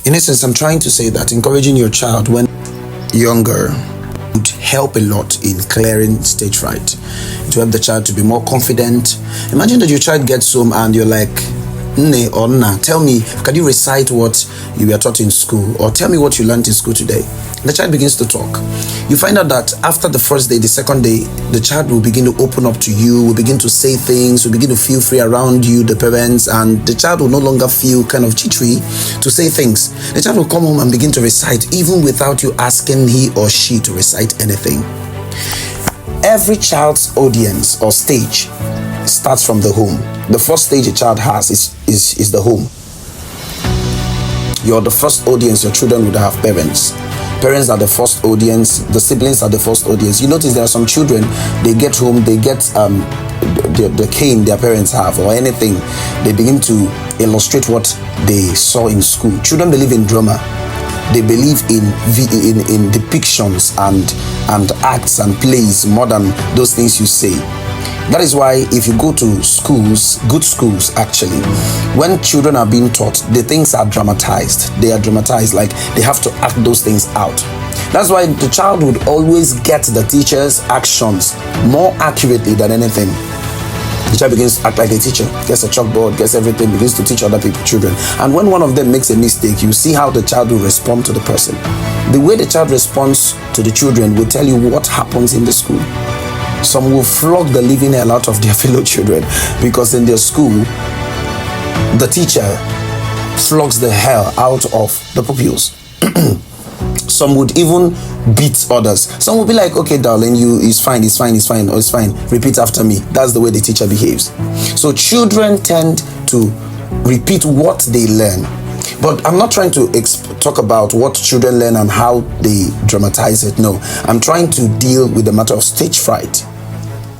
In essence, I'm trying to say that encouraging your child when younger would help a lot in clearing stage fright, to help the child to be more confident. Imagine that your child gets home and you're like, "Nne or na, tell me, can you recite what you were taught in school? Or tell me what you learned in school today?" The child begins to talk. You find out that after the first day, the second day, the child will begin to open up to you, will begin to say things, will begin to feel free around you, the parents, and the child will no longer feel kind of jittery to say things. The child will come home and begin to recite, even without you asking he or she to recite anything. Every child's audience or stage starts from the home. The first stage a child has is the home. You're the first audience your children would have. Parents are the first audience, the siblings are the first audience. You notice there are some children, they get home, they get the cane their parents have or anything. They begin to illustrate what they saw in school. Children believe in drama. They believe in depictions and acts and plays more than those things you say. That is why if you go to schools, good schools actually, when children are being taught, the things are dramatized. They are dramatized, like they have to act those things out. That's why the child would always get the teacher's actions more accurately than anything. The child begins to act like a teacher, gets a chalkboard, gets everything, begins to teach other people, children. And when one of them makes a mistake, you see how the child will respond to the person. The way the child responds to the children will tell you what happens in the school. Some will flog the living hell out of their fellow children because in their school, the teacher flogs the hell out of the pupils. Some would even beat others. Some will be like, "Okay, darling, it's fine, or it's fine. Repeat after me." That's the way the teacher behaves. So children tend to repeat what they learn. But I'm not trying to talk about what children learn and how they dramatize it. No, I'm trying to deal with the matter of stage fright.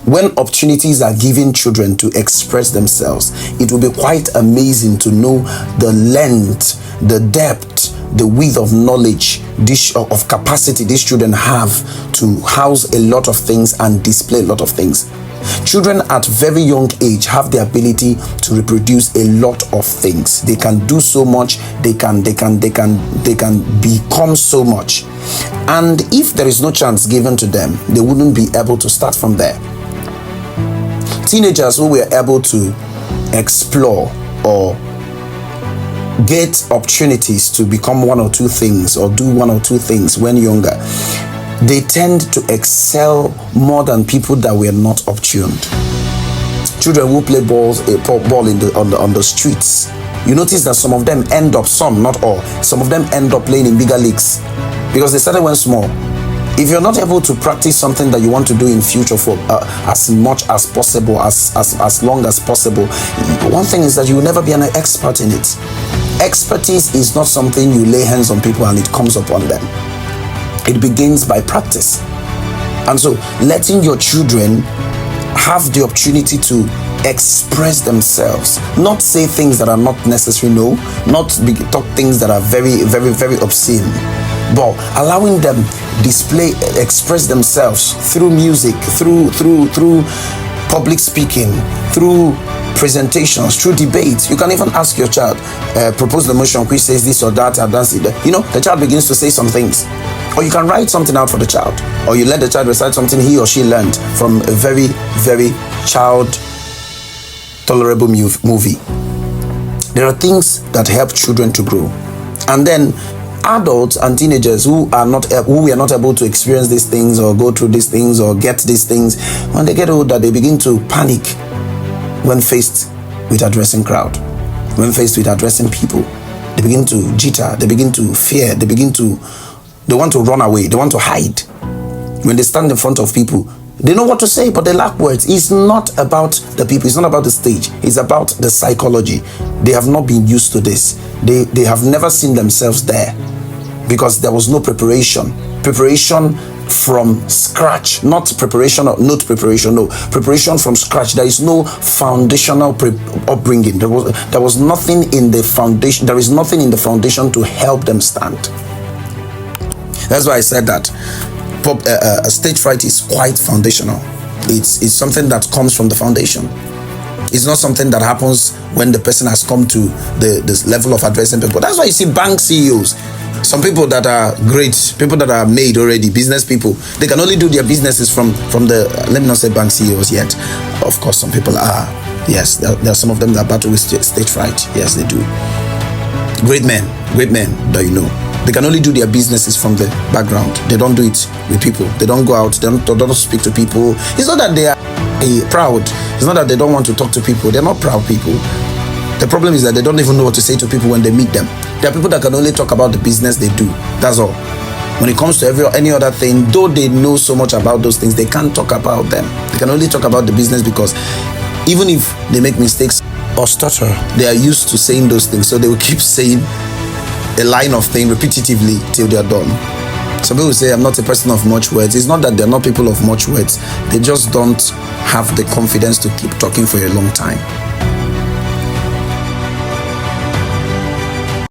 When opportunities are given children to express themselves, it will be quite amazing to know the length, the depth, the width of knowledge, of capacity these children have to house a lot of things and display a lot of things. Children at very young age have the ability to reproduce a lot of things. They can do so much. They can become so much. And if there is no chance given to them, they wouldn't be able to start from there. Teenagers who were able to explore or get opportunities to become one or two things or do one or two things when younger, they tend to excel more than people that were not opportuned. Children who play ball on the streets, you notice that some of them end up, some, not all, some of them end up playing in bigger leagues because they started when small. If you're not able to practice something that you want to do in future for as much as possible, as long as possible, one thing is that you will never be an expert in it. Expertise is not something you lay hands on people and it comes upon them. It begins by practice. And so letting your children have the opportunity to express themselves, not say things that are not necessary, no, not talk things that are very, very, very obscene, but allowing them express themselves through music, through public speaking, through presentations, through debates. You can even ask your child, propose the motion which says this or that, and that's it. The child begins to say some things. Or you can write something out for the child. Or you let the child recite something he or she learned from a very, very child-tolerable movie. There are things that help children to grow. And then adults and teenagers who were not able to experience these things or go through these things or get these things, when they get older, they begin to panic when faced with addressing crowd, when faced with addressing people. They begin to jitter, they begin to fear, they want to run away, they want to hide. When they stand in front of people, they know what to say, but they lack words. It's not about the people, it's not about the stage, it's about the psychology. They have not been used to this. They have never seen themselves there because there was no preparation from scratch, preparation from scratch. There is no foundational upbringing. There was nothing in the foundation. There is nothing in the foundation to help them stand. That's why I said that stage fright is quite foundational. It's something that comes from the foundation. It's not something that happens when the person has come to this level of addressing people. That's why you see bank CEOs. Some people that are great, people that are made already, business people, they can only do their businesses from the, let me not say bank CEOs yet. Of course, some people are. Yes, there are some of them that battle with stage fright. Yes, they do. Great men that you know. They can only do their businesses from the background. They don't do it with people. They don't go out. They don't speak to people. It's not that they are proud. It's not that they don't want to talk to people. They're not proud people. The problem is that they don't even know what to say to people when they meet them. There are people that can only talk about the business they do. That's all. When it comes to any other thing, though they know so much about those things, they can't talk about them. They can only talk about the business because even if they make mistakes or stutter, they are used to saying those things. So they will keep saying a line of things repetitively till they are done. Some people say, I'm not a person of much words. It's not that they're not people of much words. They just don't have the confidence to keep talking for a long time.